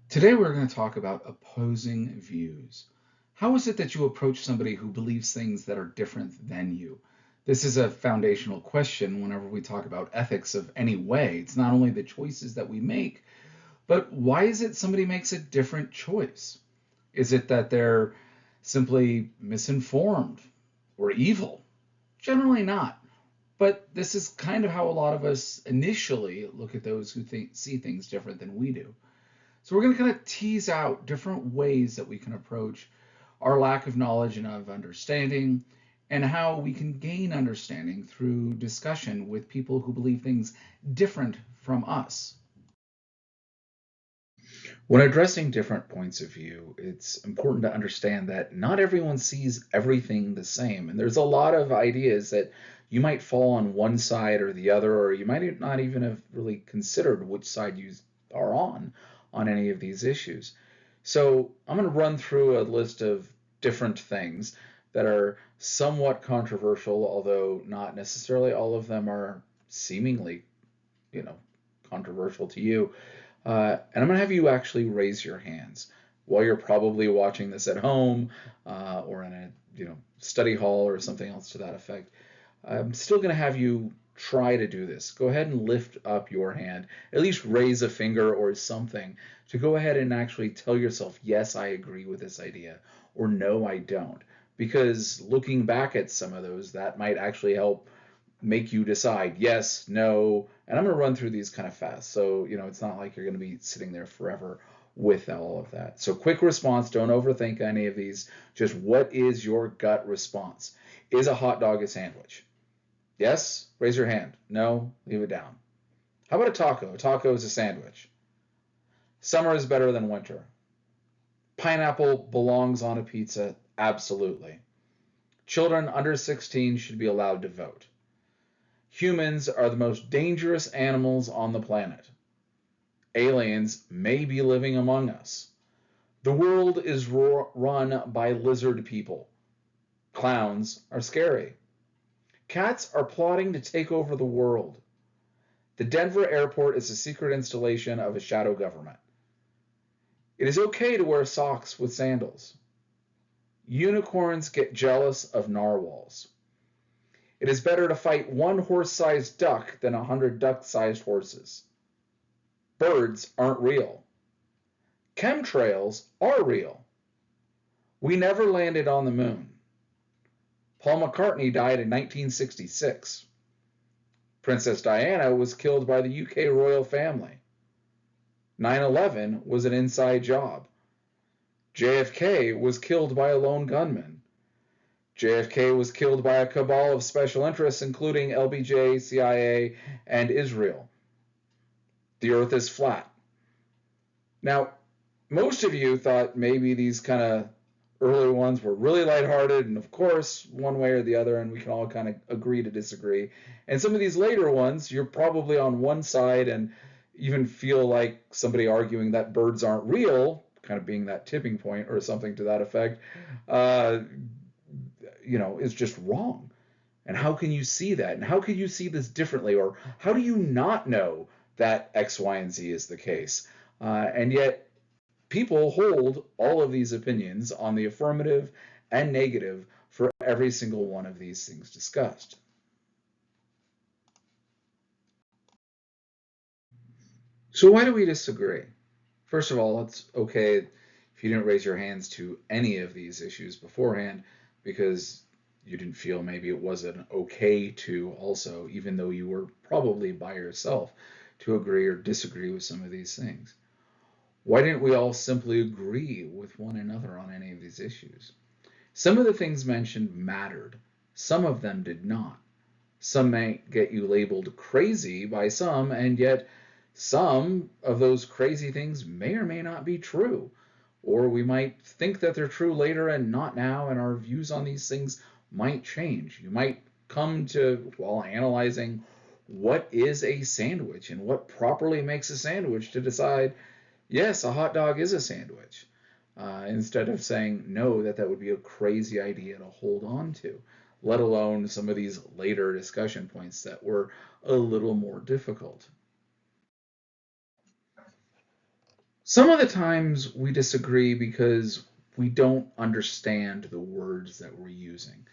Today we're going to talk about opposing views. How is it that you approach somebody who believes things that are different than you? This is a foundational question whenever we talk about ethics of any way. It's not only the choices that we make, but why is it somebody makes a different choice? Is it that they're simply misinformed or evil? Generally not. But this is kind of how a lot of us initially look at those who see things different than we do. So we're going to kind of tease out different ways that we can approach our lack of knowledge and of understanding, and how we can gain understanding through discussion with people who believe things different from us. When addressing different points of view, it's important to understand that not everyone sees everything the same. And there's a lot of ideas that you might fall on one side or the other, or you might not even have really considered which side you are on any of these issues. So I'm going to run through a list of different things that are somewhat controversial, although not necessarily all of them are seemingly, you know, controversial to you. And I'm going to have you actually raise your hands while you're probably watching this at home or in a study hall or something else to that effect. I'm still going to have you try to do this. Go ahead and lift up your hand, at least raise a finger or something to go ahead and actually tell yourself, yes, I agree with this idea, or no, I don't. Because looking back at some of those, that might actually help make you decide yes, no, and I'm going to run through these kind of fast. So, it's not like you're going to be sitting there forever with all of that. So, quick response, don't overthink any of these. Just what is your gut response? Is a hot dog a sandwich? Yes, raise your hand. No, leave it down. How about a taco? A taco is a sandwich. Summer is better than winter. Pineapple belongs on a pizza? Absolutely. Children under 16 should be allowed to vote. Humans are the most dangerous animals on the planet. Aliens may be living among us. The world is run by lizard people. Clowns are scary. Cats are plotting to take over the world. The Denver airport is a secret installation of a shadow government. It is okay to wear socks with sandals. Unicorns get jealous of narwhals. It is better to fight one horse-sized duck than 100 duck-sized horses. Birds aren't real. Chemtrails are real. We never landed on the moon. Paul McCartney died in 1966. Princess Diana was killed by the UK royal family. 9/11 was an inside job. JFK was killed by a lone gunman. JFK was killed by a cabal of special interests, including LBJ, CIA, and Israel. The earth is flat. Now, most of you thought maybe these kind of earlier ones were really lighthearted, and of course, one way or the other, and we can all kind of agree to disagree. And some of these later ones, you're probably on one side and even feel like somebody arguing that birds aren't real, kind of being that tipping point or something to that effect, uh, is just wrong. And how can you see that? And how can you see this differently? Or how do you not know that X, Y, and Z is the case? And yet, people hold all of these opinions on the affirmative and negative for every single one of these things discussed. So why do we disagree? First of all, it's okay if you didn't raise your hands to any of these issues beforehand because you didn't feel maybe it wasn't okay to also, even though you were probably by yourself, to agree or disagree with some of these things. Why didn't we all simply agree with one another on any of these issues? Some of the things mentioned mattered, some of them did not. Some might get you labeled crazy by some, and yet some of those crazy things may or may not be true. Or we might think that they're true later and not now, and our views on these things might change. You might come to, while analyzing what is a sandwich and what properly makes a sandwich, to decide, yes, a hot dog is a sandwich. Instead of saying no, that would be a crazy idea to hold on to, let alone some of these later discussion points that were a little more difficult. Some of the times we disagree because we don't understand the words that we're using.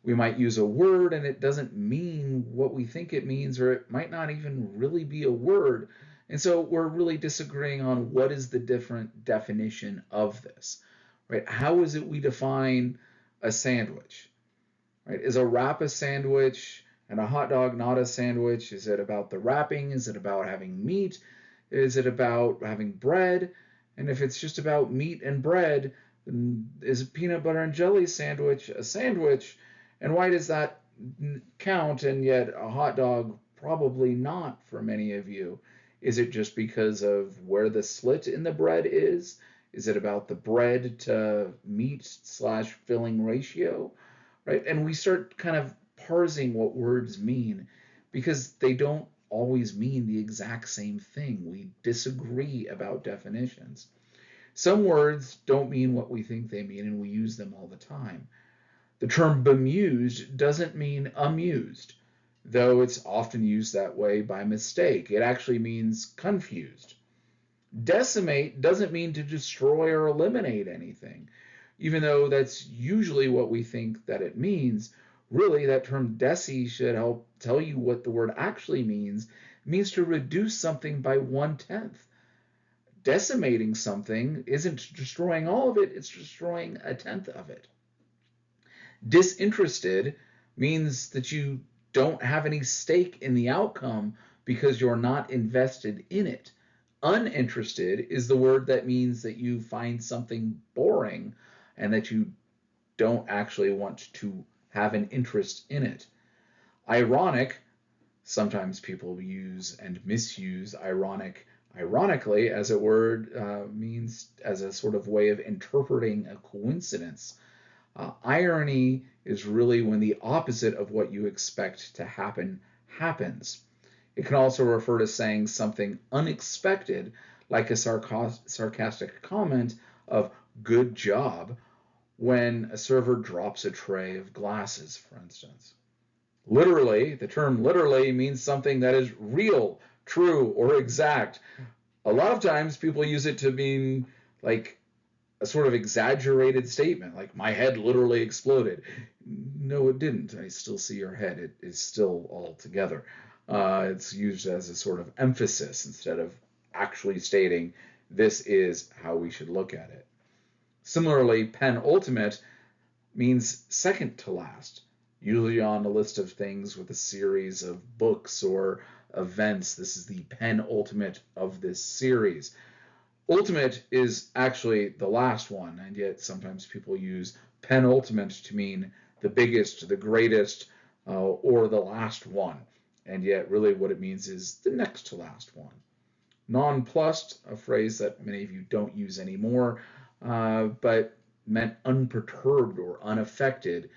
We might use a word and it doesn't mean what we think it means, or it might not even really be a word. And so we're really disagreeing on what is the different definition of this, right? How is it we define a sandwich, right? Is a wrap a sandwich and a hot dog not a sandwich? Is it about the wrapping? Is it about having meat? Is it about having bread? And if it's just about meat and bread, then is a peanut butter and jelly sandwich a sandwich? And why does that count? And yet a hot dog probably not for many of you. Is it just because of where the slit in the bread is? Is it about the bread to meat slash filling ratio? Right? And we start kind of parsing what words mean because they don't always mean the exact same thing. We disagree about definitions. Some words don't mean what we think they mean, and we use them all the time. The term bemused doesn't mean amused, though it's often used that way by mistake. It actually means confused. Decimate doesn't mean to destroy or eliminate anything, even though that's usually what we think that it means. Really, that term deci should help tell you what the word actually means. It means to reduce something by 1/10. Decimating something isn't destroying all of it, it's destroying 1/10 of it. Disinterested means that you don't have any stake in the outcome because you're not invested in it. Uninterested is the word that means that you find something boring and that you don't actually want to have an interest in it. Ironic, sometimes people use and misuse ironic ironically as a word means as a sort of way of interpreting a coincidence. Irony is really when the opposite of what you expect to happen happens. It can also refer to saying something unexpected, like a sarcastic comment of good job when a server drops a tray of glasses, for instance. Literally, the term literally means something that is real, true, or exact. A lot of times people use it to mean like a sort of exaggerated statement, like my head literally exploded. No, it didn't. I still see your head. It is still all together. It's used as a sort of emphasis instead of actually stating this is how we should look at it. Similarly, penultimate means second to last, usually on a list of things with a series of books or events. This is the penultimate of this series. Ultimate is actually the last one, and yet sometimes people use penultimate to mean the biggest, the greatest, or the last one. And yet, really, what it means is the next to last one. Nonplussed, a phrase that many of you don't use anymore, but meant unperturbed or unaffected,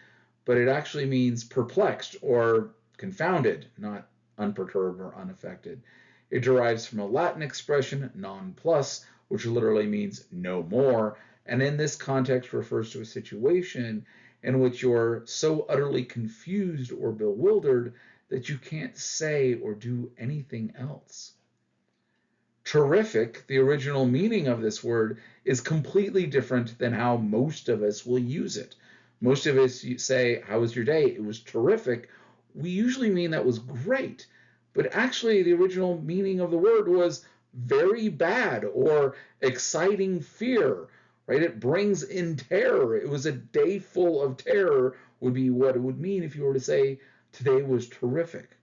but it actually means perplexed or confounded, not unperturbed or unaffected. It derives from a Latin expression, non plus, which literally means no more, and in this context refers to a situation in which you're so utterly confused or bewildered that you can't say or do anything else. Terrific, the original meaning of this word, is completely different than how most of us will use it. Most of us say, how was your day? It was terrific. We usually mean that was great, but actually the original meaning of the word was very bad or exciting fear, right? It brings in terror. It was a day full of terror would be what it would mean if you were to say today was terrific.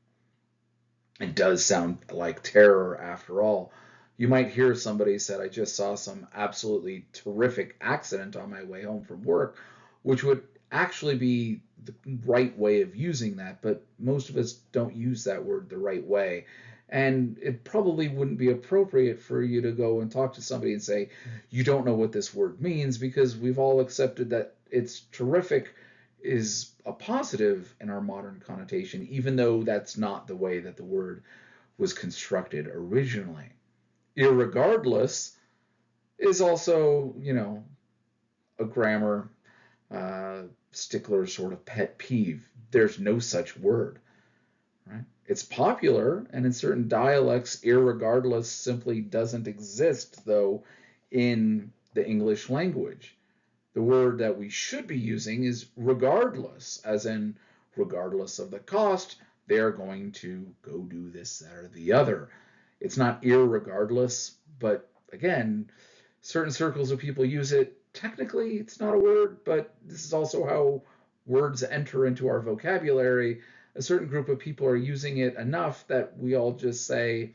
It does sound like terror after all. You might hear somebody said, I just saw some absolutely terrific accident on my way home from work, which would actually be the right way of using that, but most of us don't use that word the right way. And it probably wouldn't be appropriate for you to go and talk to somebody and say, you don't know what this word means, because we've all accepted that it's terrific is a positive in our modern connotation, even though that's not the way that the word was constructed originally. Irregardless is also, a grammar stickler sort of pet peeve. There's no such word, right? It's popular, and in certain dialects, irregardless simply doesn't exist, though, in the English language. The word that we should be using is regardless, as in, regardless of the cost, they're going to go do this, that, or the other. It's not irregardless, but again, certain circles of people use it. Technically, it's not a word, but this is also how words enter into our vocabulary. A certain group of people are using it enough that we all just say,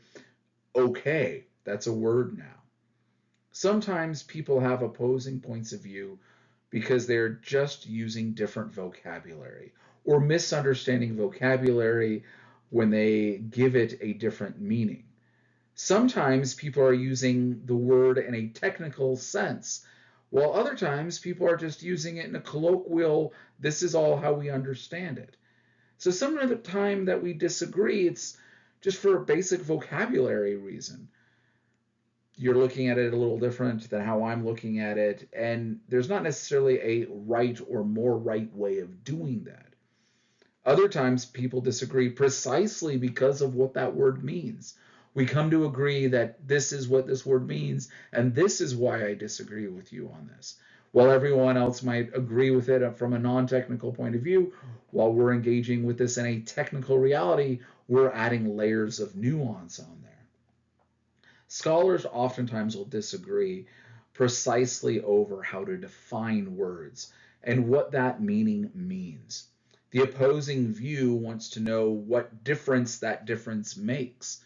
okay, that's a word now. Sometimes people have opposing points of view because they're just using different vocabulary or misunderstanding vocabulary when they give it a different meaning. Sometimes people are using the word in a technical sense, while other times people are just using it in a colloquial, this is all how we understand it. So some of the time that we disagree, it's just for a basic vocabulary reason. You're looking at it a little different than how I'm looking at it, and there's not necessarily a right or more right way of doing that. Other times people disagree precisely because of what that word means. We come to agree that this is what this word means, and this is why I disagree with you on this. While everyone else might agree with it from a non-technical point of view, while we're engaging with this in a technical reality, we're adding layers of nuance on there. Scholars oftentimes will disagree precisely over how to define words and what that meaning means. The opposing view wants to know what difference that difference makes.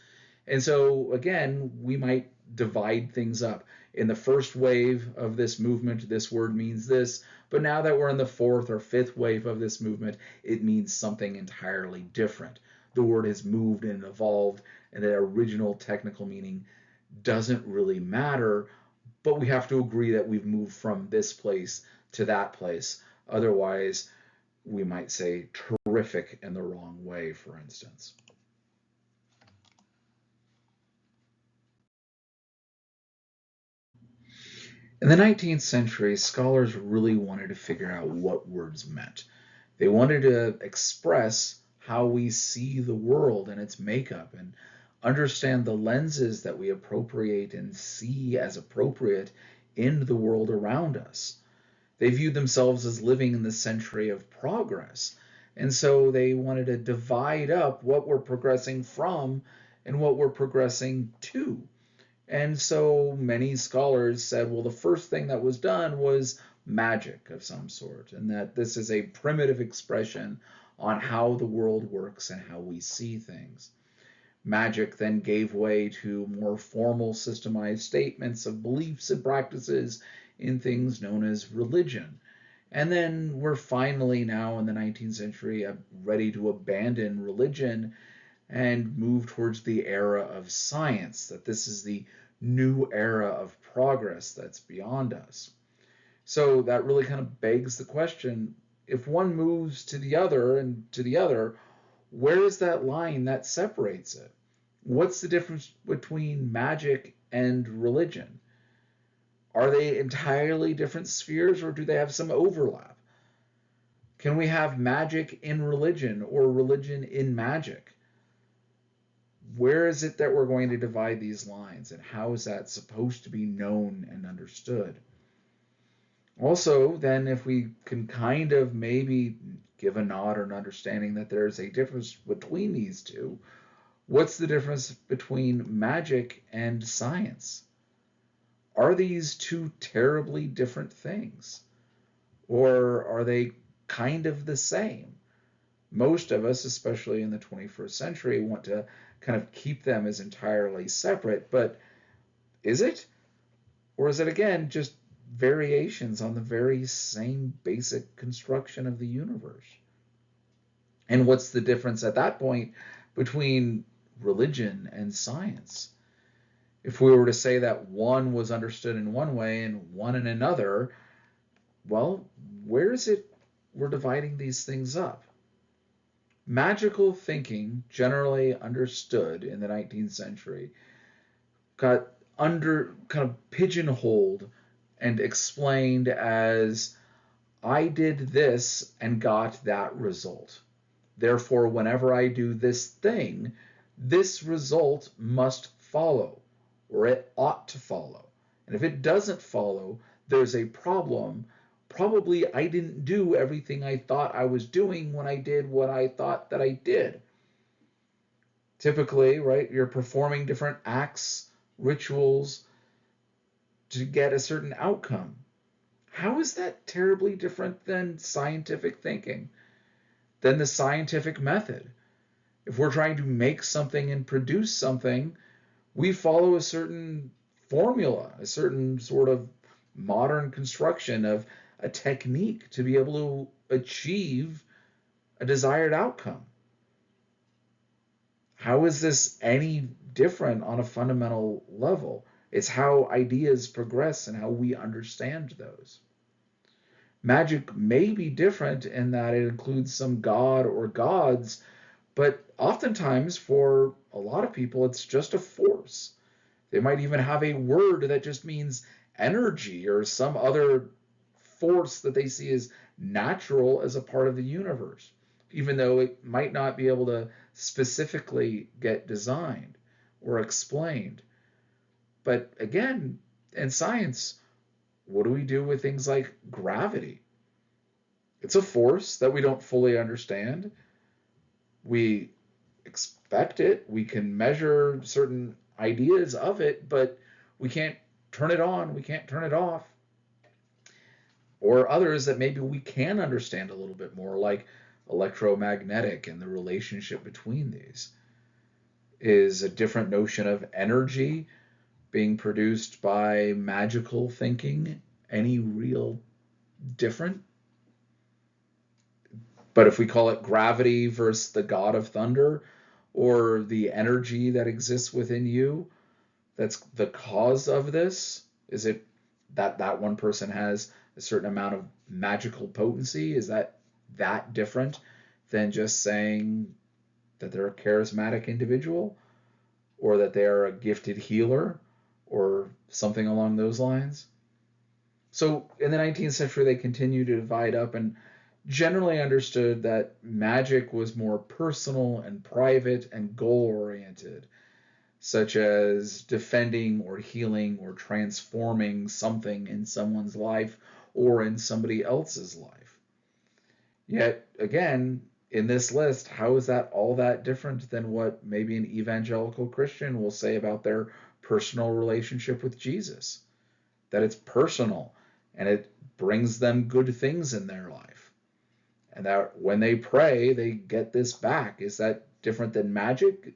And so, again, we might divide things up. In the first wave of this movement, this word means this, but now that we're in the fourth or fifth wave of this movement, it means something entirely different. The word has moved and evolved, and the original technical meaning doesn't really matter, but we have to agree that we've moved from this place to that place. Otherwise, we might say terrific in the wrong way, for instance. In the 19th century, scholars really wanted to figure out what words meant. They wanted to express how we see the world and its makeup and understand the lenses that we appropriate and see as appropriate in the world around us. They viewed themselves as living in the century of progress. And so they wanted to divide up what we're progressing from and what we're progressing to. And so many scholars said, well, the first thing that was done was magic of some sort, and that this is a primitive expression on how the world works and how we see things. Magic then gave way to more formal systemized statements of beliefs and practices in things known as religion. And then we're finally now in the 19th century ready to abandon religion and move towards the era of science, that this is the new era of progress that's beyond us. So that really kind of begs the question, if one moves to the other and to the other, where is that line that separates it? What's the difference between magic and religion? Are they entirely different spheres or do they have some overlap? Can we have magic in religion or religion in magic? Where is it that we're going to divide these lines and how is that supposed to be known and understood? Also, then, if we can kind of maybe give a nod or an understanding that there's a difference between these two, what's the difference between magic and science? Are these two terribly different things? Or are they kind of the same? Most of us, especially in the 21st century, want to kind of keep them as entirely separate, but is it? Or is it, again, just variations on the very same basic construction of the universe? And what's the difference at that point between religion and science? If we were to say that one was understood in one way and one in another, well, where is it we're dividing these things up? Magical thinking, generally understood in the 19th century, got under kind of pigeonholed and explained as I did this and got that result. Therefore, whenever I do this thing, this result must follow, or it ought to follow. And if it doesn't follow, there's a problem. Probably I didn't do everything I thought I was doing when I did what I thought that I did. Typically, right, you're performing different acts, rituals to get a certain outcome. How is that terribly different than scientific thinking, than the scientific method? If we're trying to make something and produce something, we follow a certain formula, a certain sort of modern construction of a technique to be able to achieve a desired outcome. How is this any different on a fundamental level? It's how ideas progress and how we understand those. Magic may be different in that it includes some god or gods, but oftentimes for a lot of people, it's just a force. They might even have a word that just means energy or some other force that they see as natural as a part of the universe, even though it might not be able to specifically get designed or explained. But again, in science, what do we do with things like gravity? It's a force that we don't fully understand. We expect it, we can measure certain ideas of it, but we can't turn it on, we can't turn it off. Or others that maybe we can understand a little bit more, like electromagnetic and the relationship between these. Is a different notion of energy being produced by magical thinking any real different? But if we call it gravity versus the god of thunder, or the energy that exists within you, that's the cause of this? Is it that that one person has a certain amount of magical potency? Is that different than just saying that they're a charismatic individual, or that they are a gifted healer, or something along those lines? So in the 19th century, they continued to divide up and generally understood that magic was more personal and private and goal oriented, such as defending or healing or transforming something in someone's life or in somebody else's life. Yet, again, in this list, how is that all that different than what maybe an evangelical Christian will say about their personal relationship with Jesus? That it's personal and it brings them good things in their life. And that when they pray, they get this back. Is that different than magic?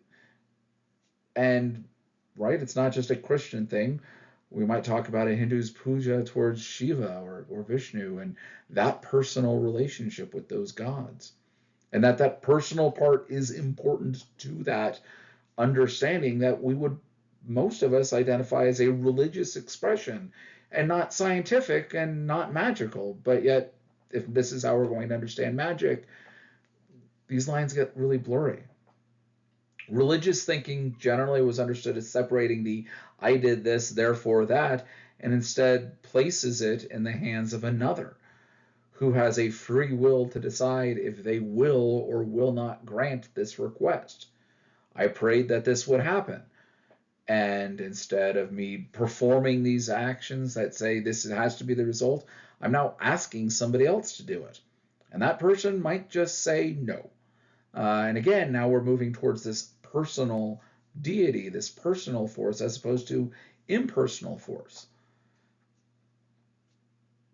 And right, it's not just a Christian thing. We might talk about a Hindu's puja towards Shiva or Vishnu and that personal relationship with those gods. And that personal part is important to that understanding that we would, most of us, identify as a religious expression and not scientific and not magical. But yet, if this is how we're going to understand magic, these lines get really blurry. Religious thinking generally was understood as separating the I did this, therefore that, and instead places it in the hands of another who has a free will to decide if they will or will not grant this request. I prayed that this would happen. And instead of me performing these actions that say this has to be the result, I'm now asking somebody else to do it. And that person might just say no. And again, now we're moving towards this personal deity, this personal force, as opposed to impersonal force.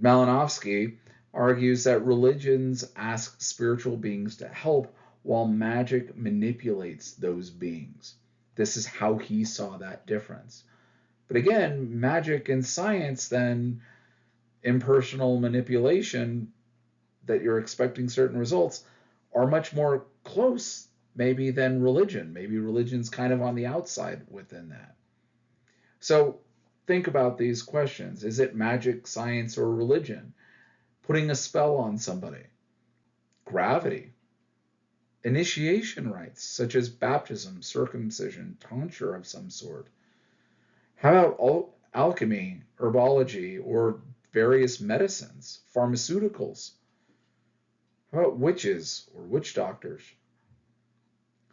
Malinowski argues that religions ask spiritual beings to help while magic manipulates those beings. This is how he saw that difference. But again, magic and science, then impersonal manipulation, that you're expecting certain results, are much more close maybe than religion. Maybe religion's kind of on the outside within that. So think about these questions. Is it magic, science, or religion? Putting a spell on somebody. Gravity. Initiation rites, such as baptism, circumcision, tonsure of some sort. How about alchemy, herbology, or various medicines, pharmaceuticals? How about witches or witch doctors?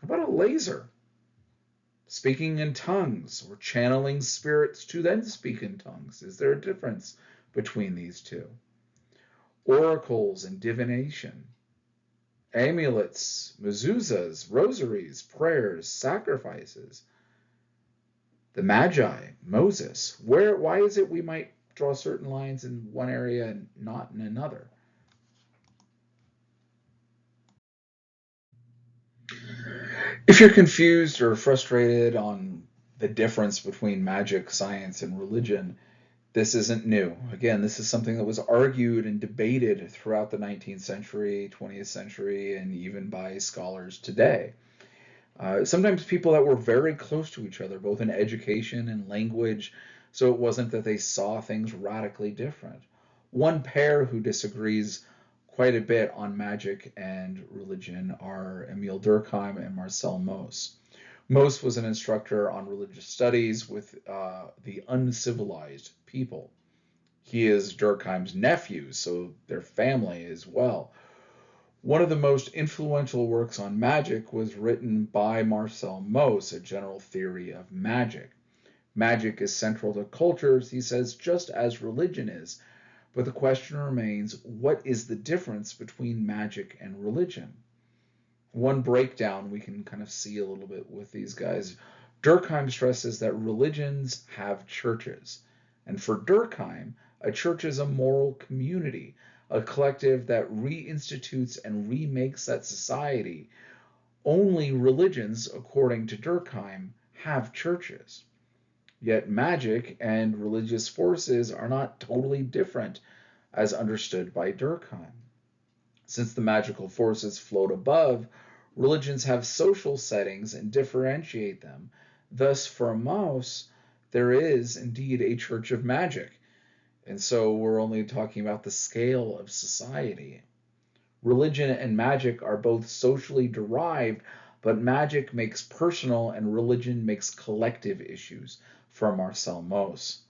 How about a laser? Speaking in tongues or channeling spirits to then speak in tongues. Is there a difference between these two? Oracles and divination, amulets, mezuzahs, rosaries, prayers, sacrifices. The Magi, Moses. Why is it we might draw certain lines in one area and not in another? If you're confused or frustrated on the difference between magic, science, and religion, this isn't new. Again, this is something that was argued and debated throughout the 19th century, 20th century, and even by scholars today. Sometimes people that were very close to each other, both in education and language, so it wasn't that they saw things radically different. One pair who disagrees quite a bit on magic and religion are Emile Durkheim and Marcel Mauss. Mauss was an instructor on religious studies with the uncivilized people. He is Durkheim's nephew, so their family as well. One of the most influential works on magic was written by Marcel Mauss, A General Theory of Magic. Magic is central to cultures, he says, just as religion is. But the question remains, what is the difference between magic and religion? One breakdown we can kind of see a little bit with these guys. Durkheim stresses that religions have churches. And for Durkheim, a church is a moral community, a collective that reinstitutes and remakes that society. Only religions, according to Durkheim, have churches. Yet magic and religious forces are not totally different as understood by Durkheim. Since the magical forces float above, religions have social settings and differentiate them. Thus, for Mauss, there is indeed a church of magic. And so we're only talking about the scale of society. Religion and magic are both socially derived, but magic makes personal and religion makes collective issues for Marcel Mauss.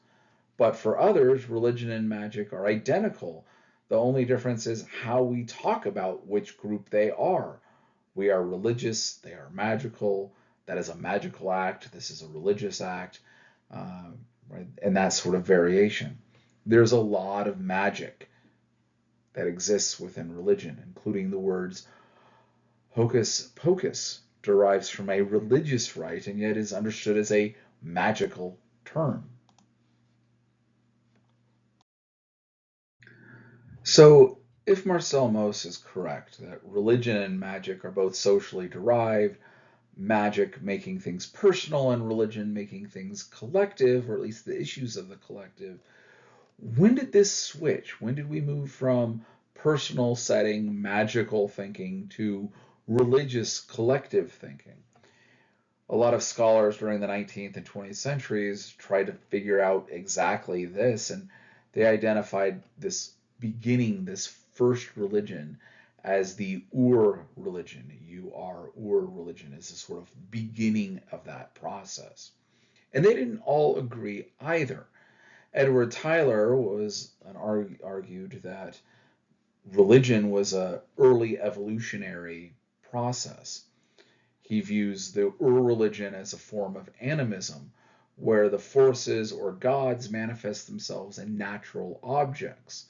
But for others, religion and magic are identical. The only difference is how we talk about which group they are. We are religious, they are magical. That is a magical act, this is a religious act, right? And that sort of variation. There's a lot of magic that exists within religion, including the words hocus pocus derives from a religious rite and yet is understood as a magical term. So, if Marcel Mauss is correct that religion and magic are both socially derived, magic making things personal and religion making things collective, or at least the issues of the collective, when did this switch? When did we move from personal setting, magical thinking to religious collective thinking? A lot of scholars during the 19th and 20th centuries tried to figure out exactly this, and they identified this beginning, this first religion, as the Ur religion. Ur religion is the sort of beginning of that process. And they didn't all agree either. Edward Tyler argued that religion was an early evolutionary process. He views the Ur religion as a form of animism, where the forces or gods manifest themselves in natural objects.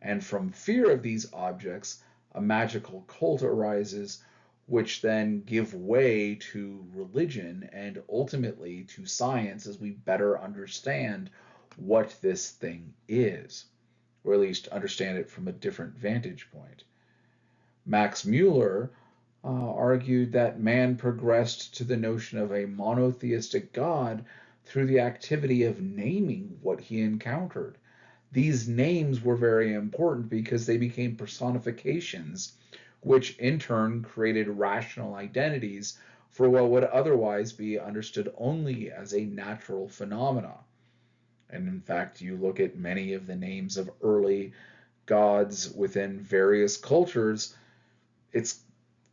And from fear of these objects, a magical cult arises, which then give way to religion and ultimately to science as we better understand what this thing is, or at least understand it from a different vantage point. Max Mueller argued that man progressed to the notion of a monotheistic God through the activity of naming what he encountered. These names were very important because they became personifications, which in turn created rational identities for what would otherwise be understood only as a natural phenomena. And in fact, you look at many of the names of early gods within various cultures, it's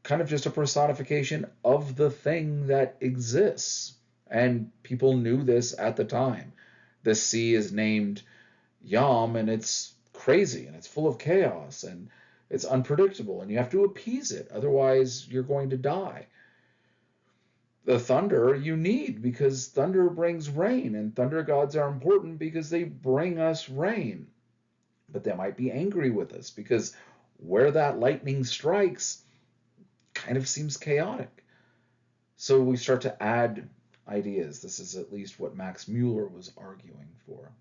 kind of just a personification of the thing that exists. And people knew this at the time. The sea is named Yam, and it's crazy and it's full of chaos and it's unpredictable and you have to appease it. Otherwise, you're going to die. The thunder you need because thunder brings rain, and thunder gods are important because they bring us rain. But they might be angry with us because where that lightning strikes kind of seems chaotic. So we start to add ideas. This is at least what Max Muller was arguing for.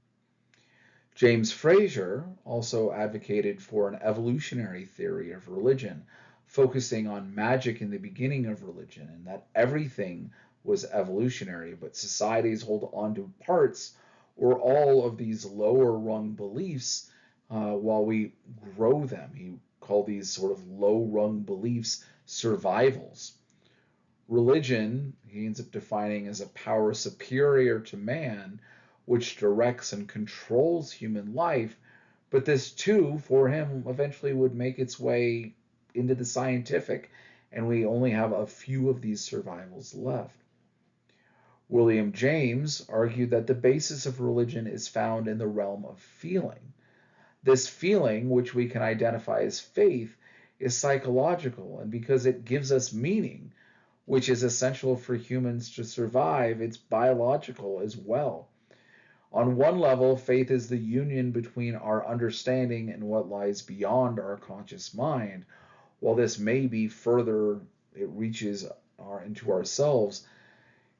James Frazer also advocated for an evolutionary theory of religion, focusing on magic in the beginning of religion and that everything was evolutionary, but societies hold on to parts or all of these lower rung beliefs while we grow them. He called these sort of low rung beliefs survivals. Religion, he ends up defining as a power superior to man, which directs and controls human life. But this too, for him, eventually would make its way into the scientific, and we only have a few of these survivals left. William James argued that the basis of religion is found in the realm of feeling. This feeling, which we can identify as faith, is psychological, and because it gives us meaning, which is essential for humans to survive, it's biological as well. On one level, faith is the union between our understanding and what lies beyond our conscious mind. While this may be further, it reaches into ourselves,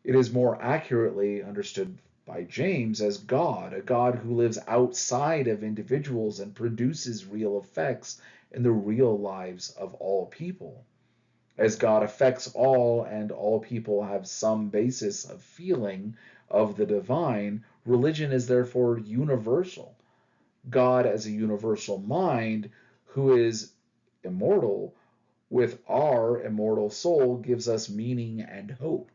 it is more accurately understood by James as God, a God who lives outside of individuals and produces real effects in the real lives of all people. As God affects all and all people have some basis of feeling of the divine, religion is therefore universal. God as a universal mind who is immortal with our immortal soul gives us meaning and hope.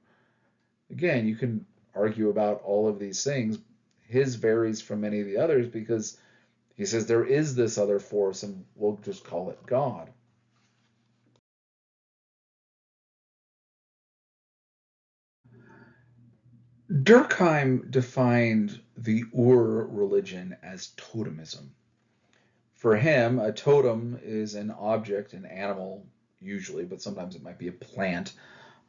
Again, you can argue about all of these things. His varies from many of the others because he says there is this other force and we'll just call it God. Durkheim defined the Ur religion as totemism. For him, a totem is an object, an animal, usually, but sometimes it might be a plant,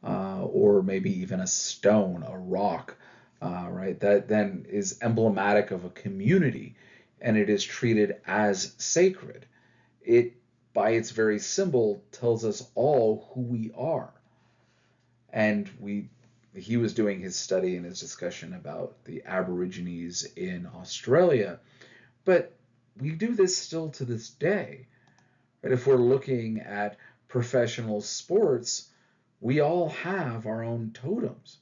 or maybe even a stone, a rock, right? That then is emblematic of a community, and it is treated as sacred. It, by its very symbol, tells us all who we are. And he was doing his study and his discussion about the Aborigines in Australia, but we do this still to this day. Right? If we're looking at professional sports, we all have our own totems.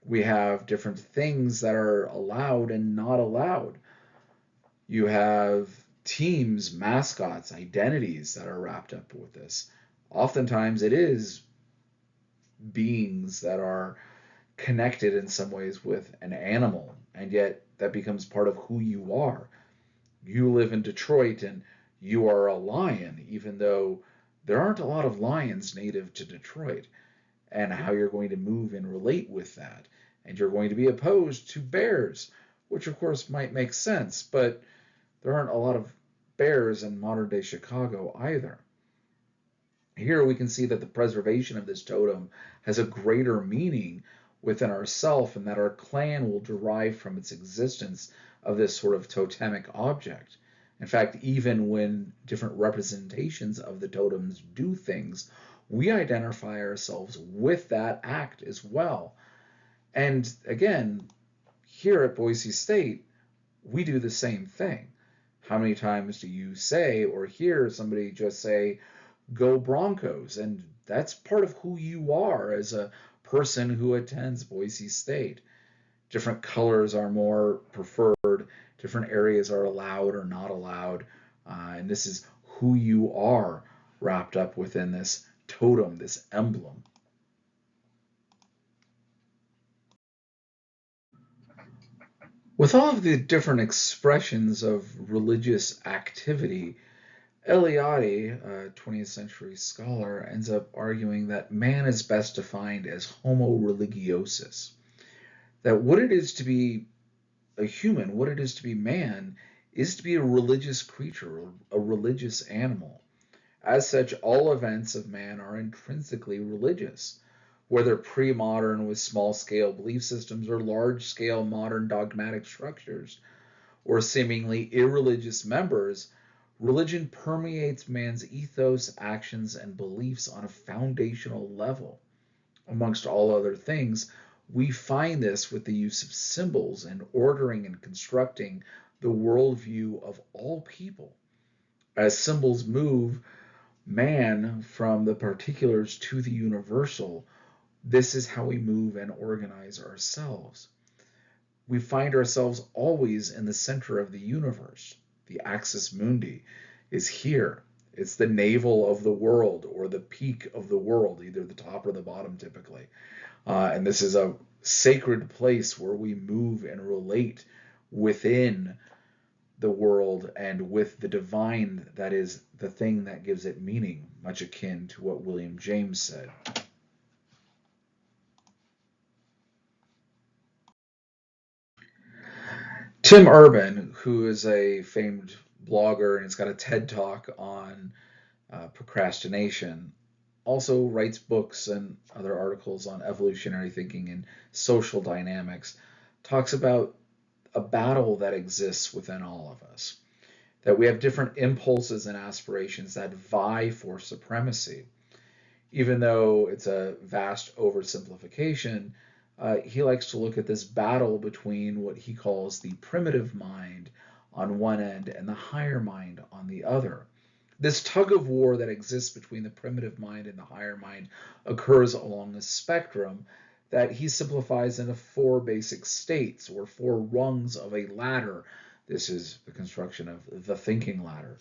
We have different things that are allowed and not allowed. You have teams, mascots, identities that are wrapped up with this. Oftentimes it is beings that are connected in some ways with an animal, and yet that becomes part of who you are. You live in Detroit and you are a lion, even though there aren't a lot of lions native to Detroit, and how you're going to move and relate with that. And you're going to be opposed to bears, which of course might make sense, but there aren't a lot of bears in modern day Chicago either. Here we can see that the preservation of this totem has a greater meaning within ourself, and that our clan will derive from its existence of this sort of totemic object. In fact, even when different representations of the totems do things, we identify ourselves with that act as well. And again, here at Boise State, we do the same thing. How many times do you say or hear somebody just say, go Broncos? And that's part of who you are as a person who attends Boise State. Different colors are more preferred, different areas are allowed or not allowed. And this is who you are wrapped up within this totem, this emblem. With all of the different expressions of religious activity, Eliade, a 20th century scholar, ends up arguing that man is best defined as homo religiosus. That what it is to be a human, what it is to be man, is to be a religious creature, a religious animal. As such, all events of man are intrinsically religious. whether pre-modern with small-scale belief systems or large-scale modern dogmatic structures, or seemingly irreligious members, religion permeates man's ethos, actions, and beliefs on a foundational level. Amongst all other things, we find this with the use of symbols and ordering and constructing the worldview of all people. As symbols move man from the particulars to the universal, this is how we move and organize ourselves. We find ourselves always in the center of the universe. The axis mundi is here. It's the navel of the world or the peak of the world, either the top or the bottom typically. And this is a sacred place where we move and relate within the world and with the divine that is the thing that gives it meaning, much akin to what William James said. Tim Urban, who is a famed blogger and has got a TED talk on procrastination, also writes books and other articles on evolutionary thinking and social dynamics, talks about a battle that exists within all of us, that we have different impulses and aspirations that vie for supremacy. Even though it's a vast oversimplification, he likes to look at this battle between what he calls the primitive mind on one end and the higher mind on the other. This tug of war that exists between the primitive mind and the higher mind occurs along a spectrum that he simplifies into four basic states or four rungs of a ladder. This is the construction of the thinking ladder,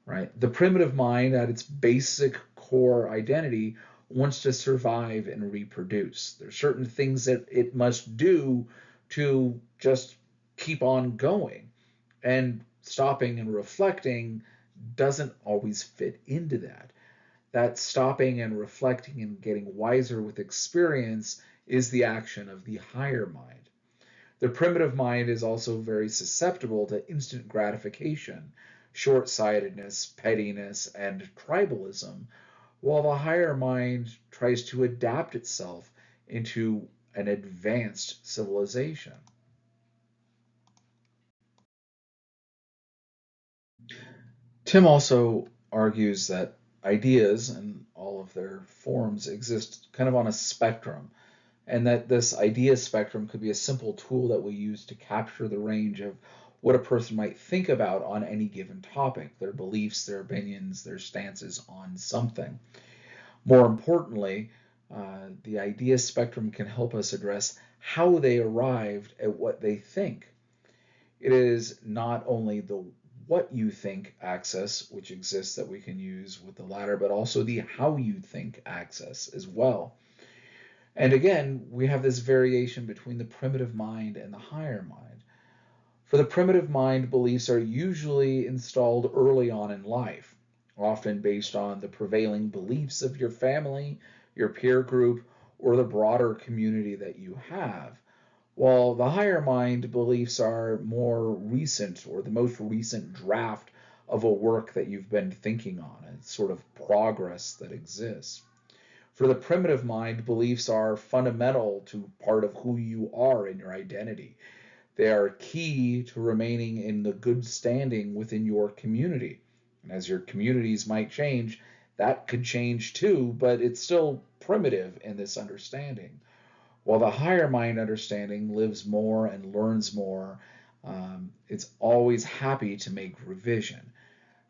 right? The primitive mind, at its basic core identity, wants to survive and reproduce. There's certain things that it must do to just keep on going. And stopping and reflecting doesn't always fit into that. That stopping and reflecting and getting wiser with experience is the action of the higher mind. The primitive mind is also very susceptible to instant gratification, short sightedness, pettiness, and tribalism, while the higher mind tries to adapt itself into an advanced civilization. Tim also argues that ideas and all of their forms exist kind of on a spectrum, and that this idea spectrum could be a simple tool that we use to capture the range of what a person might think about on any given topic, their beliefs, their opinions, their stances on something. More importantly, the idea spectrum can help us address how they arrived at what they think. It is not only the what you think access, which exists that we can use with the latter, but also the how you think access as well. And again, we have this variation between the primitive mind and the higher mind. For the primitive mind, beliefs are usually installed early on in life, often based on the prevailing beliefs of your family, your peer group, or the broader community that you have. While the higher mind beliefs are more recent or the most recent draft of a work that you've been thinking on, a sort of progress that exists. For the primitive mind, beliefs are fundamental to part of who you are in your identity. They are key to remaining in the good standing within your community. And as your communities might change, that could change too, but it's still primitive in this understanding. While the higher mind understanding lives more and learns more, it's always happy to make revision.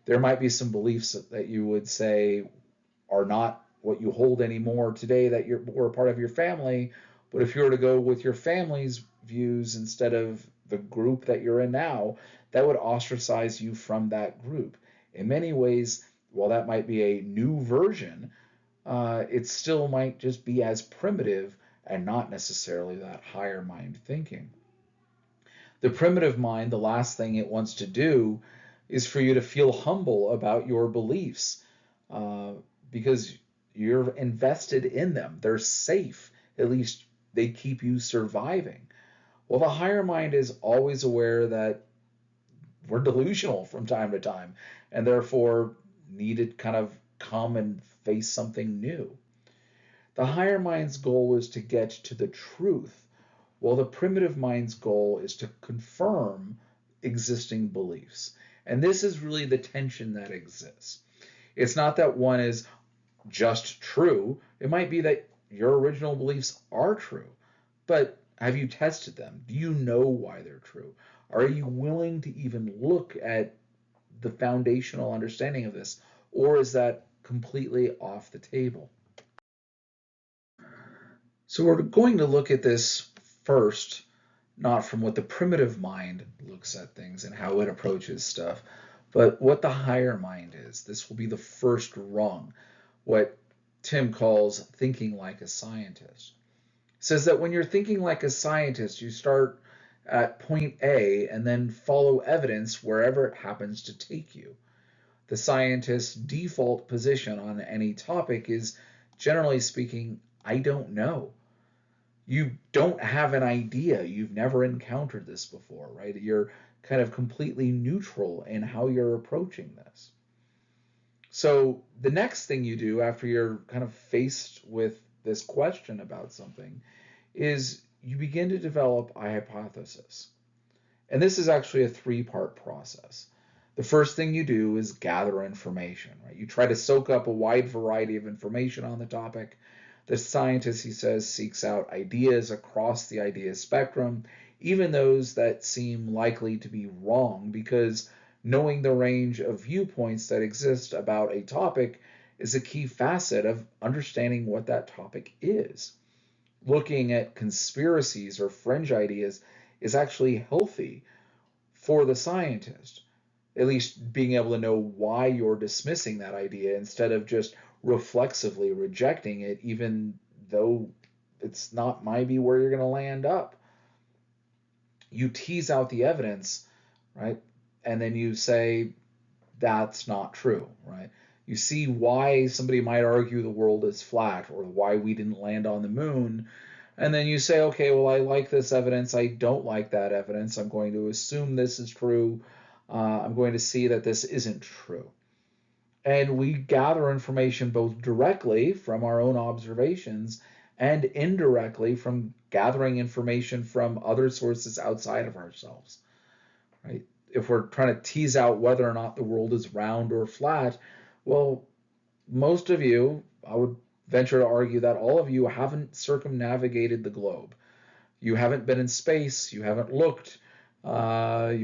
There might be some beliefs that you would say are not what you hold anymore today that were a part of your family, but if you were to go with your family's views instead of the group that you're in now, that would ostracize you from that group. In many ways, while that might be a new version, it still might just be as primitive and not necessarily that higher mind thinking. The primitive mind, the last thing it wants to do is for you to feel humble about your beliefs, uh, because you're invested in them. They're safe. At least they keep you surviving. Well, the higher mind is always aware that we're delusional from time to time and therefore need to kind of come and face something new. The higher mind's goal is to get to the truth, while the primitive mind's goal is to confirm existing beliefs. And this is really the tension that exists. It's not that one is just true. It might be that your original beliefs are true, but have you tested them? Do you know why they're true? Are you willing to even look at the foundational understanding of this, or is that completely off the table? So we're going to look at this first, not from what the primitive mind looks at things and how it approaches stuff, but what the higher mind is. This will be the first rung, what Tim calls thinking like a scientist. Says that when you're thinking like a scientist, you start at point A and then follow evidence wherever it happens to take you. The scientist's default position on any topic is, generally speaking, I don't know. You don't have an idea. You've never encountered this before, right? You're kind of completely neutral in how you're approaching this. So the next thing you do after you're kind of faced with this question about something is you begin to develop a hypothesis. And this is actually a three-part process. The first thing you do is gather information, right? You try to soak up a wide variety of information on the topic. The scientist, he says, seeks out ideas across the idea spectrum, even those that seem likely to be wrong, because knowing the range of viewpoints that exist about a topic is a key facet of understanding what that topic is. Looking at conspiracies or fringe ideas is actually healthy for the scientist, at least being able to know why you're dismissing that idea instead of just reflexively rejecting it, even though it's not might be where you're going to land up. You tease out the evidence, right? And then you say, that's not true, right? You see why somebody might argue the world is flat or why we didn't land on the moon. And then you say, okay, well, I like this evidence. I don't like that evidence. I'm going to assume this is true. I'm going to see that this isn't true. And we gather information both directly from our own observations and indirectly from gathering information from other sources outside of ourselves, right? If we're trying to tease out whether or not the world is round or flat, well, most of you, I would venture to argue that all of you haven't circumnavigated the globe. You haven't been in space, you haven't looked, you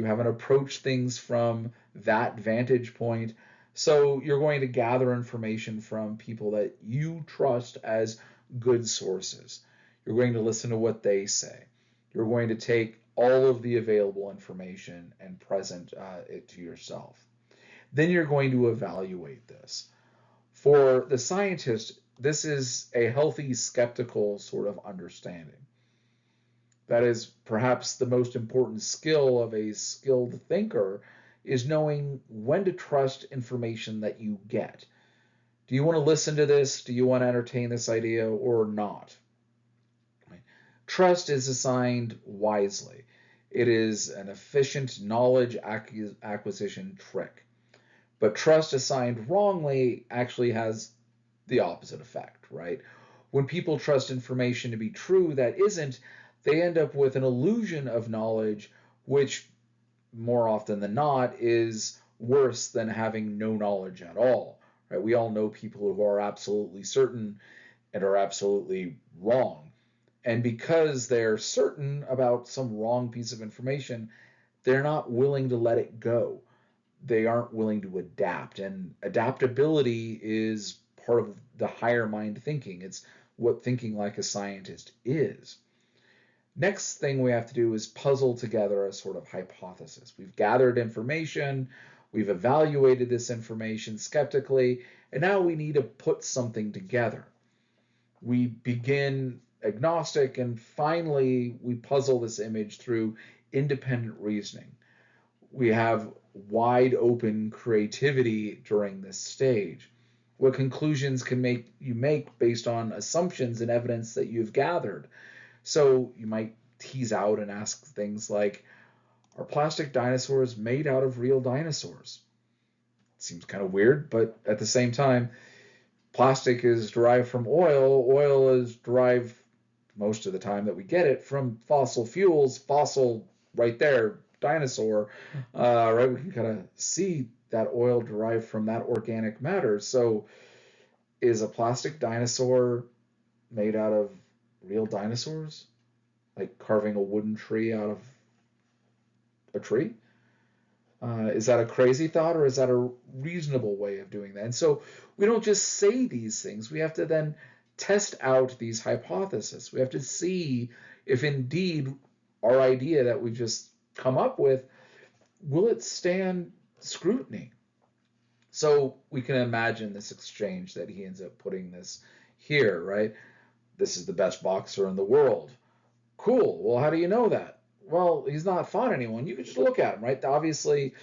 haven't approached things from that vantage point. So you're going to gather information from people that you trust as good sources. You're going to listen to what they say. You're going to take all of the available information and present it to yourself. Then you're going to evaluate this. For the scientist, this is a healthy skeptical sort of understanding. That is perhaps the most important skill of a skilled thinker, is knowing when to trust information that you get. Do you want to listen to this? Do you want to entertain this idea or not? Right? Trust is assigned wisely. It is an efficient knowledge acquisition trick. But trust assigned wrongly actually has the opposite effect, right? When people trust information to be true that isn't, they end up with an illusion of knowledge, which more often than not is worse than having no knowledge at all. Right? We all know people who are absolutely certain and are absolutely wrong. And because they're certain about some wrong piece of information, they're not willing to let it go. They aren't willing to adapt. And adaptability is part of the higher mind thinking. It's what thinking like a scientist is. Next thing we have to do is puzzle together a sort of hypothesis. We've gathered information, we've evaluated this information skeptically, and now we need to put something together. We begin agnostic, and finally we puzzle this image through independent reasoning. We have wide open creativity during this stage. What conclusions can you make based on assumptions and evidence that you've gathered? So you might tease out and ask things like, are plastic dinosaurs made out of real dinosaurs? It seems kind of weird, but at the same time, plastic is derived from oil. Oil is derived most of the time that we get it from fossil fuels. Fossil, right there, dinosaur, right? We can kind of see that oil derived from that organic matter. So, is a plastic dinosaur made out of real dinosaurs? Like carving a wooden tree out of a tree? Is that a crazy thought, or is that a reasonable way of doing that? And so we don't just say these things. We have to then test out these hypotheses. We have to see if indeed our idea that we've just come up with, will it stand scrutiny? So we can imagine this exchange that he ends up putting this here, right? This is the best boxer in the world. Cool. Well, how do you know that? Well, he's not fought anyone. You can just look at him, right? Obviously,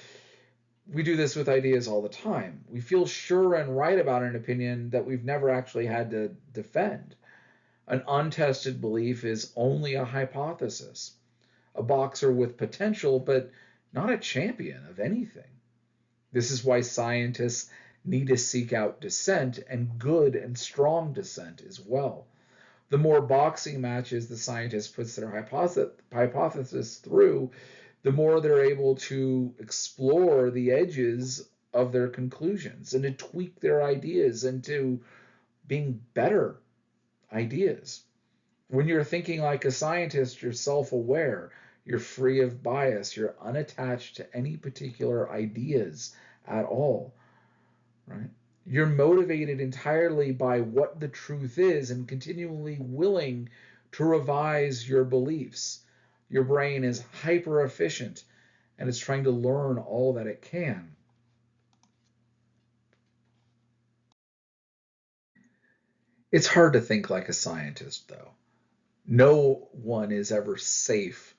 we do this with ideas all the time. We feel sure and right about an opinion that we've never actually had to defend. An untested belief is only a hypothesis, a boxer with potential, but not a champion of anything. This is why scientists need to seek out dissent, and good and strong dissent as well. The more boxing matches the scientist puts their hypothesis through, the more they're able to explore the edges of their conclusions and to tweak their ideas into being better ideas. When you're thinking like a scientist, you're self aware, you're free of bias, you're unattached to any particular ideas at all, right? You're motivated entirely by what the truth is and continually willing to revise your beliefs. Your brain is hyper efficient and it's trying to learn all that it can. It's hard to think like a scientist, though. No one is ever safe.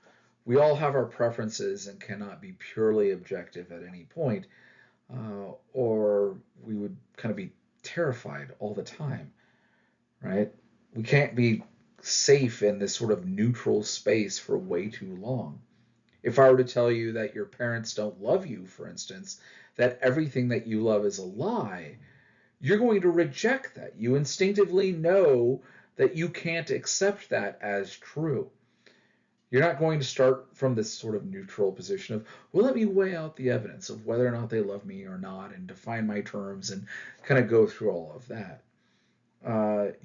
We all have our preferences and cannot be purely objective at any point, or we would kind of be terrified all the time, right? We can't be safe in this sort of neutral space for way too long. If I were to tell you that your parents don't love you, for instance, that everything that you love is a lie, you're going to reject that. You instinctively know that you can't accept that as true. You're not going to start from this sort of neutral position of, well, let me weigh out the evidence of whether or not they love me or not and define my terms and kind of go through all of that.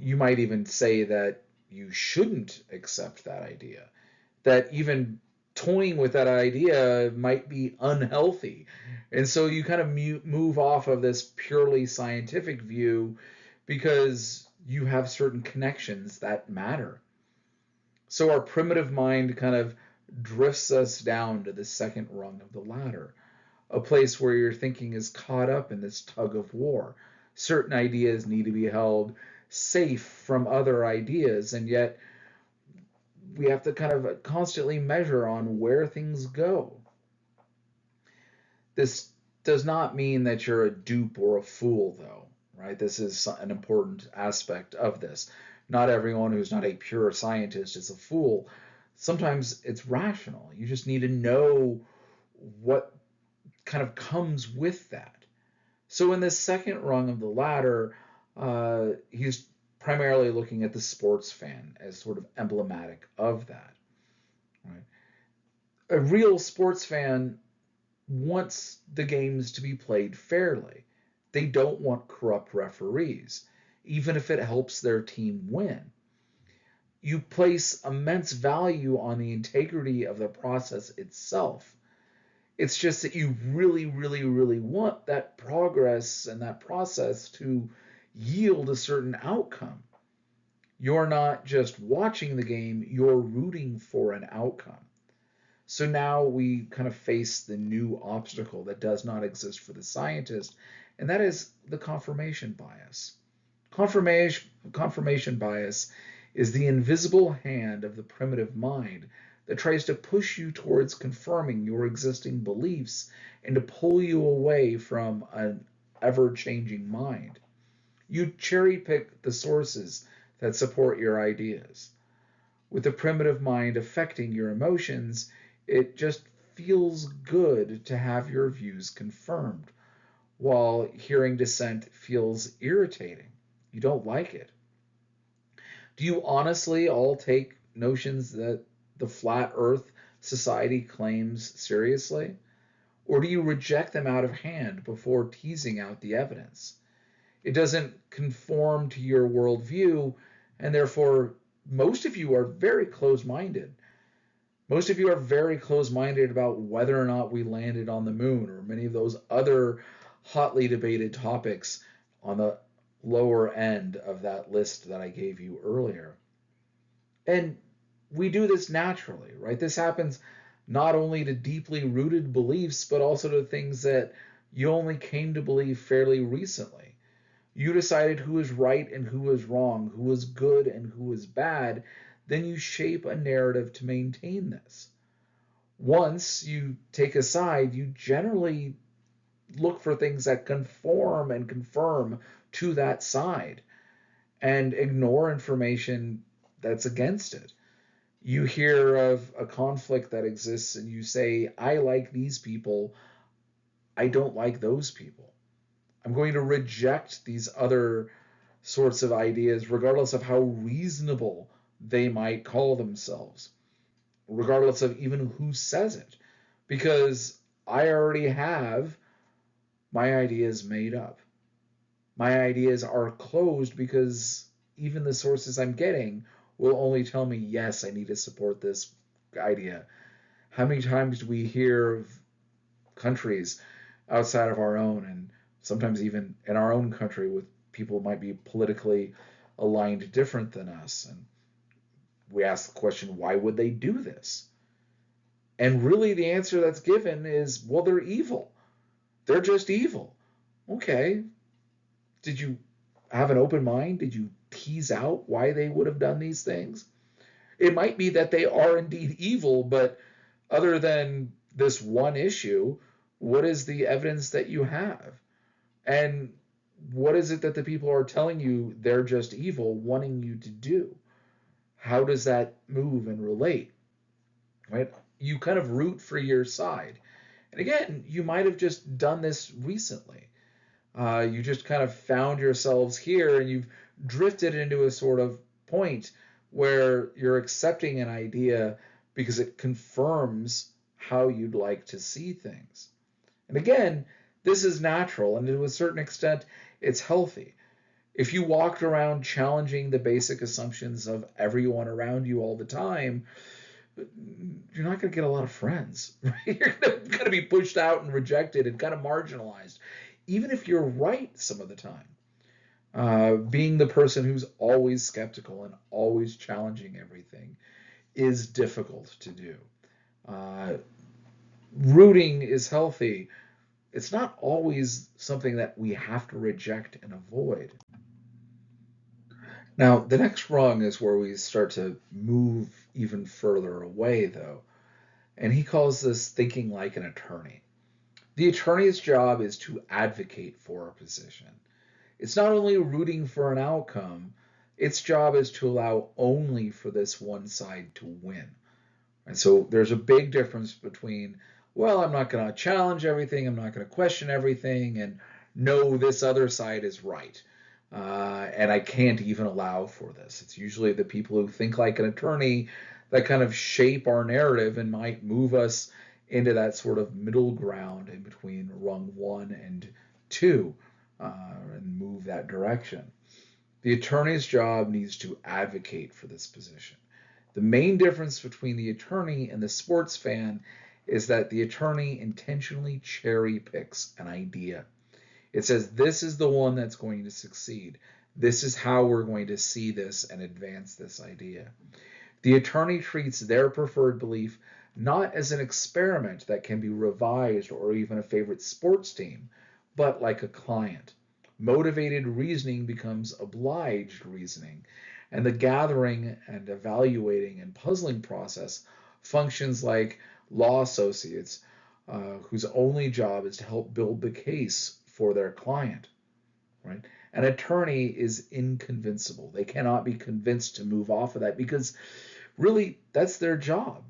You might even say that you shouldn't accept that idea, that even toying with that idea might be unhealthy. And so you kind of move off of this purely scientific view because you have certain connections that matter. So our primitive mind kind of drifts us down to the second rung of the ladder, a place where your thinking is caught up in this tug of war. Certain ideas need to be held safe from other ideas, and yet we have to kind of constantly measure on where things go. This does not mean that you're a dupe or a fool, though, right? This is an important aspect of this. Not everyone who's not a pure scientist is a fool. Sometimes it's rational. You just need to know what kind of comes with that. So in this second rung of the ladder, he's primarily looking at the sports fan as sort of emblematic of that. Right? A real sports fan wants the games to be played fairly. They don't want corrupt referees, even if it helps their team win. You place immense value on the integrity of the process itself. It's just that you really, really, really want that progress and that process to yield a certain outcome. You're not just watching the game, you're rooting for an outcome. So now we kind of face the new obstacle that does not exist for the scientist, and that is the confirmation bias. Confirmation bias is the invisible hand of the primitive mind that tries to push you towards confirming your existing beliefs and to pull you away from an ever changing mind. You cherry pick the sources that support your ideas. With the primitive mind affecting your emotions, it just feels good to have your views confirmed, while hearing dissent feels irritating. You don't like it. Do you honestly all take notions that the flat earth society claims seriously? Or do you reject them out of hand before teasing out the evidence? It doesn't conform to your worldview, and therefore, most of you are very close minded. Most of you are very close minded about whether or not we landed on the moon or many of those other hotly debated topics on the lower end of that list that I gave you earlier. And we do this naturally, right? This happens not only to deeply rooted beliefs, but also to things that you only came to believe fairly recently. You decided who is right and who is wrong, who is good and who is bad, then you shape a narrative to maintain this. Once you take a side, you generally look for things that conform and confirm to that side and ignore information that's against it. You hear of a conflict that exists and you say, I like these people, I don't like those people. I'm going to reject these other sorts of ideas, regardless of how reasonable they might call themselves, regardless of even who says it, because I already have my ideas made up. My ideas are closed because even the sources I'm getting will only tell me, yes, I need to support this idea. How many times do we hear of countries outside of our own, and sometimes even in our own country, with people who might be politically aligned different than us? And we ask the question, why would they do this? And really, the answer that's given is, well, they're evil. They're just evil. Okay. Did you have an open mind? Did you tease out why they would have done these things? It might be that they are indeed evil, but other than this one issue, what is the evidence that you have? And what is it that the people are telling you they're just evil, wanting you to do? How does that move and relate? Right? You kind of root for your side. And again, you might have just done this recently. You just kind of found yourselves here and you've drifted into a sort of point where you're accepting an idea because it confirms how you'd like to see things. And again, this is natural, and to a certain extent, it's healthy. If you walked around challenging the basic assumptions of everyone around you all the time, you're not going to get a lot of friends. Right? You're going to be pushed out and rejected and kind of marginalized, even if you're right some of the time. Being the person who's always skeptical and always challenging everything is difficult to do. Uh, Rooting is healthy. It's not always something that we have to reject and avoid. Now, the next rung is where we start to move even further away, though, and he calls this thinking like an attorney. The attorney's job is to advocate for a position. It's not only rooting for an outcome, its job is to allow only for this one side to win. And so there's a big difference between, well, I'm not going to challenge everything, I'm not going to question everything, and no, this other side is right. And I can't even allow for this. It's usually the people who think like an attorney that kind of shape our narrative and might move us into that sort of middle ground in between rung 1 and 2 and move that direction. The attorney's job needs to advocate for this position. The main difference between the attorney and the sports fan is that the attorney intentionally cherry picks an idea. It says, this is the one that's going to succeed. This is how we're going to see this and advance this idea. The attorney treats their preferred belief not as an experiment that can be revised or even a favorite sports team, but like a client. Motivated reasoning becomes obliged reasoning, and the gathering and evaluating and puzzling process functions like law associates whose only job is to help build the case for their client. Right? An attorney is inconvincible. They cannot be convinced to move off of that because really that's their job.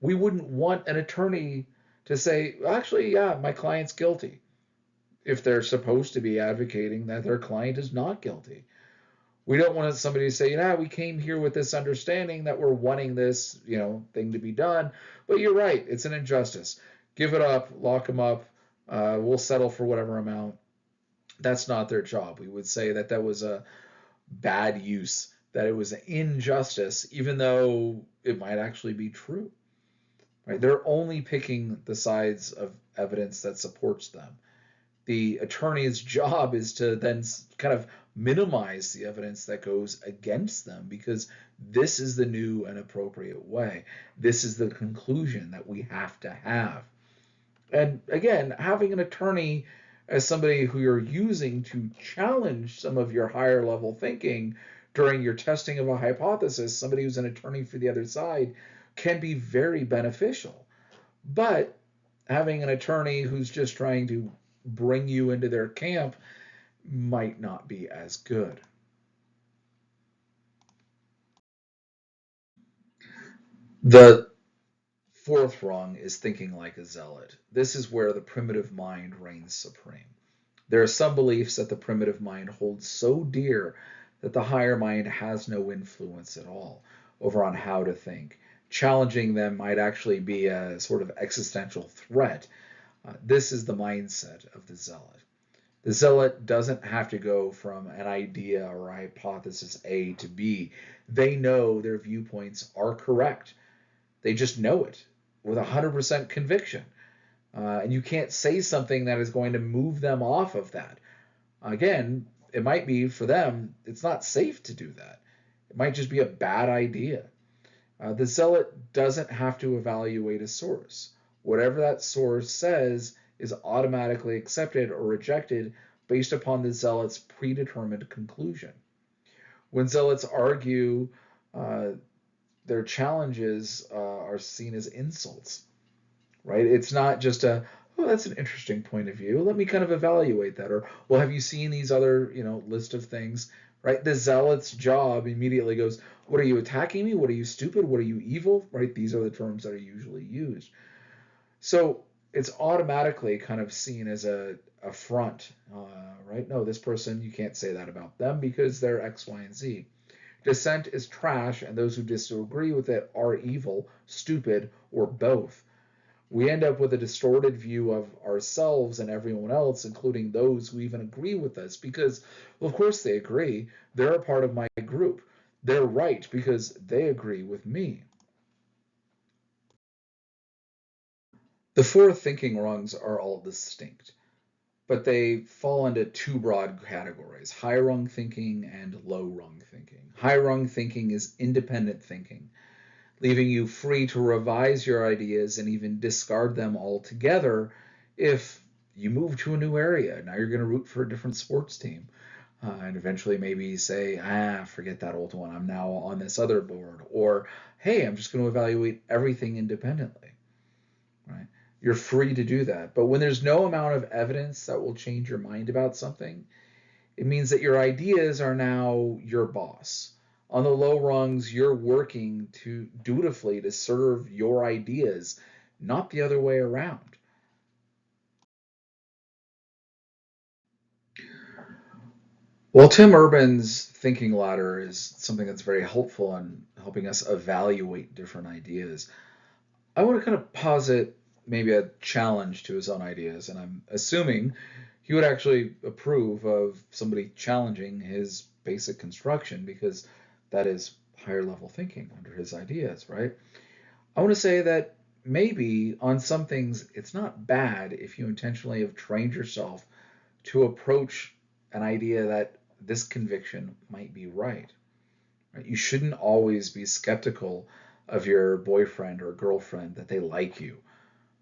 We wouldn't want an attorney to say, actually, yeah, my client's guilty, if they're supposed to be advocating that their client is not guilty. We don't want somebody to say, we came here with this understanding that we're wanting this, thing to be done. But you're right, it's an injustice. Give it up, lock them up. We'll settle for whatever amount. That's not their job. We would say that that was a bad use, that it was an injustice, even though it might actually be true. Right? They're only picking the sides of evidence that supports them. The attorney's job is to then kind of minimize the evidence that goes against them, because this is the new and appropriate way. This is the conclusion that we have to have. And again, having an attorney as somebody who you're using to challenge some of your higher level thinking during your testing of a hypothesis, somebody who's an attorney for the other side, can be very beneficial. But having an attorney who's just trying to bring you into their camp might not be as good. The fourth rung is thinking like a zealot. This is where the primitive mind reigns supreme. There are some beliefs that the primitive mind holds so dear that the higher mind has no influence at all over on how to think. Challenging them might actually be a sort of existential threat. This is the mindset of the zealot. The zealot doesn't have to go from an idea or a hypothesis A to B. They know their viewpoints are correct. They just know it with 100% conviction. And you can't say something that is going to move them off of that. Again, it might be for them, it's not safe to do that. It might just be a bad idea. The zealot doesn't have to evaluate a source. Whatever that source says is automatically accepted or rejected based upon the zealot's predetermined conclusion. When zealots argue, uh, their challenges are seen as insults, right? It's not just that's an interesting point of view. Let me kind of evaluate that. Or, well, have you seen these other, list of things, right? The zealot's job immediately goes, what are you attacking me? What are you stupid? What are you evil? Right? These are the terms that are usually used. So it's automatically kind of seen as a affront, right? No, this person, you can't say that about them because they're X, Y, and Z. Dissent is trash, and those who disagree with it are evil, stupid, or both. We end up with a distorted view of ourselves and everyone else, including those who even agree with us, because, well, of course, they agree. They're a part of my group. They're right because they agree with me. The four thinking rungs are all distinct, but they fall into two broad categories: high rung thinking and low rung thinking. High rung thinking is independent thinking, leaving you free to revise your ideas and even discard them altogether if you move to a new area. Now you're going to root for a different sports team. And eventually maybe say, forget that old one. I'm now on this other board. Or, hey, I'm just going to evaluate everything independently. Right? You're free to do that. But when there's no amount of evidence that will change your mind about something, it means that your ideas are now your boss. On the low rungs, you're working to dutifully to serve your ideas, not the other way around. Well, Tim Urban's thinking ladder is something that's very helpful in helping us evaluate different ideas. I want to kind of posit maybe a challenge to his own ideas, and I'm assuming he would actually approve of somebody challenging his basic construction because that is higher level thinking under his ideas, right? I want to say that maybe on some things it's not bad if you intentionally have trained yourself to approach an idea that this conviction might be right. Right? You shouldn't always be skeptical of your boyfriend or girlfriend that they like you,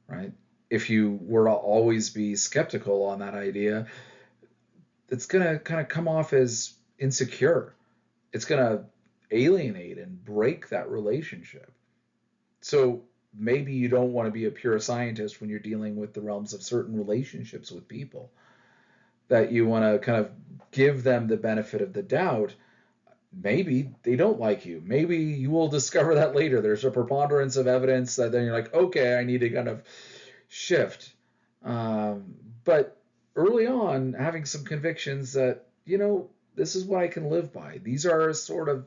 right? If you were to always be skeptical on that idea, it's going to kind of come off as insecure. It's going to alienate and break that relationship. So maybe you don't want to be a pure scientist when you're dealing with the realms of certain relationships with people, that you want to kind of give them the benefit of the doubt. Maybe they don't like you. Maybe you will discover that later. There's a preponderance of evidence that then you're like, okay, I need to kind of shift. But early on, having some convictions that, this is what I can live by. These are sort of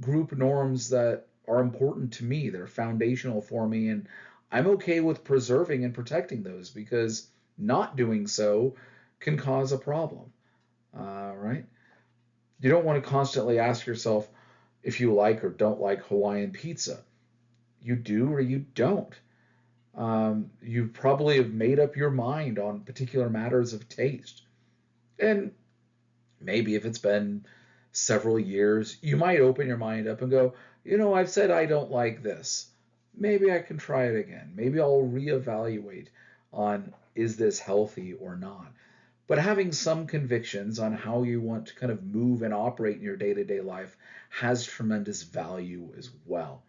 group norms that are important to me. They're foundational for me, and I'm okay with preserving and protecting those because not doing so can cause a problem. Right? You don't want to constantly ask yourself if you like or don't like Hawaiian pizza. You do or you don't. You probably have made up your mind on particular matters of taste. And maybe if it's been several years, you might open your mind up and go, I've said I don't like this. Maybe I can try it again. Maybe I'll reevaluate on is this healthy or not. But having some convictions on how you want to kind of move and operate in your day to day life has tremendous value as well.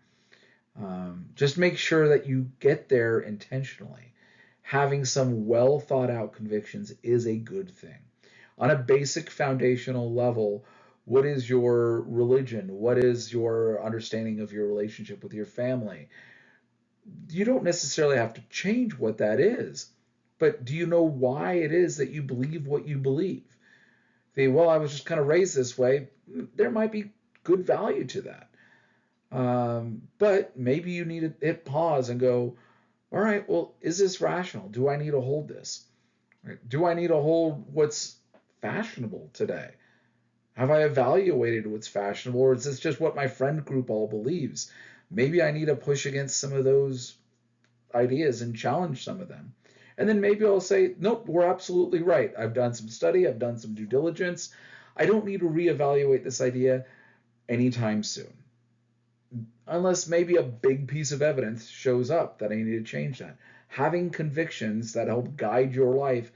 Just make sure that you get there intentionally. Having some well thought out convictions is a good thing. On a basic foundational level, what is your religion? What is your understanding of your relationship with your family? You don't necessarily have to change what that is, but do you know why it is that you believe what you believe? Well, I was just kind of raised this way. There might be good value to that. But maybe you need to hit pause and go, all right, well, is this rational? Do I need to hold this? Right? Do I need to hold what's fashionable today? Have I evaluated what's fashionable, or is this just what my friend group all believes? Maybe I need to push against some of those ideas and challenge some of them. And then maybe I'll say, nope, we're absolutely right. I've done some study, I've done some due diligence. I don't need to reevaluate this idea anytime soon. Unless maybe a big piece of evidence shows up that I need to change that. Having convictions that help guide your life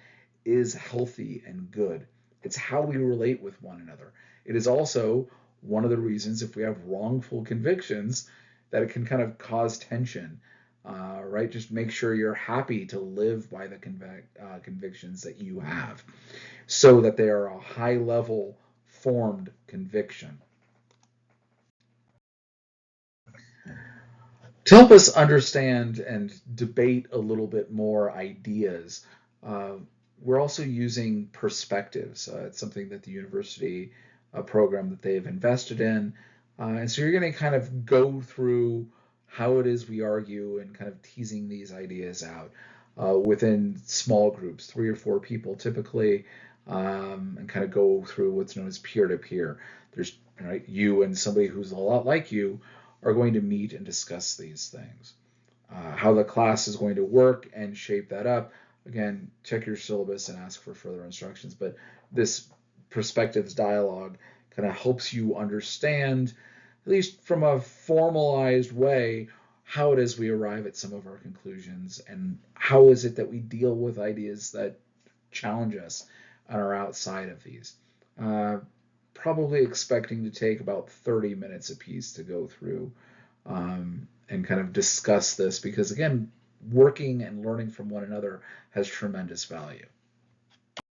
is healthy and good. It's how we relate with one another. It is also one of the reasons if we have wrongful convictions that it can kind of cause tension, right? Just make sure you're happy to live by the convictions that you have so that they are a high level formed conviction. To help us understand and debate a little bit more ideas, uh, we're also using perspectives. It's something that the university program that they've invested in. And so you're going to kind of go through how it is we argue and kind of teasing these ideas out within small groups, 3 or 4 people typically, and kind of go through what's known as peer to peer. There's right, you and somebody who's a lot like you are going to meet and discuss these things. How the class is going to work and shape that up. Again, check your syllabus and ask for further instructions. But this perspectives dialogue kind of helps you understand, at least from a formalized way, how it is we arrive at some of our conclusions and how is it that we deal with ideas that challenge us and are outside of these. Uh, Probably expecting to take about 30 minutes apiece to go through and kind of discuss this because, again, working and learning from one another has tremendous value.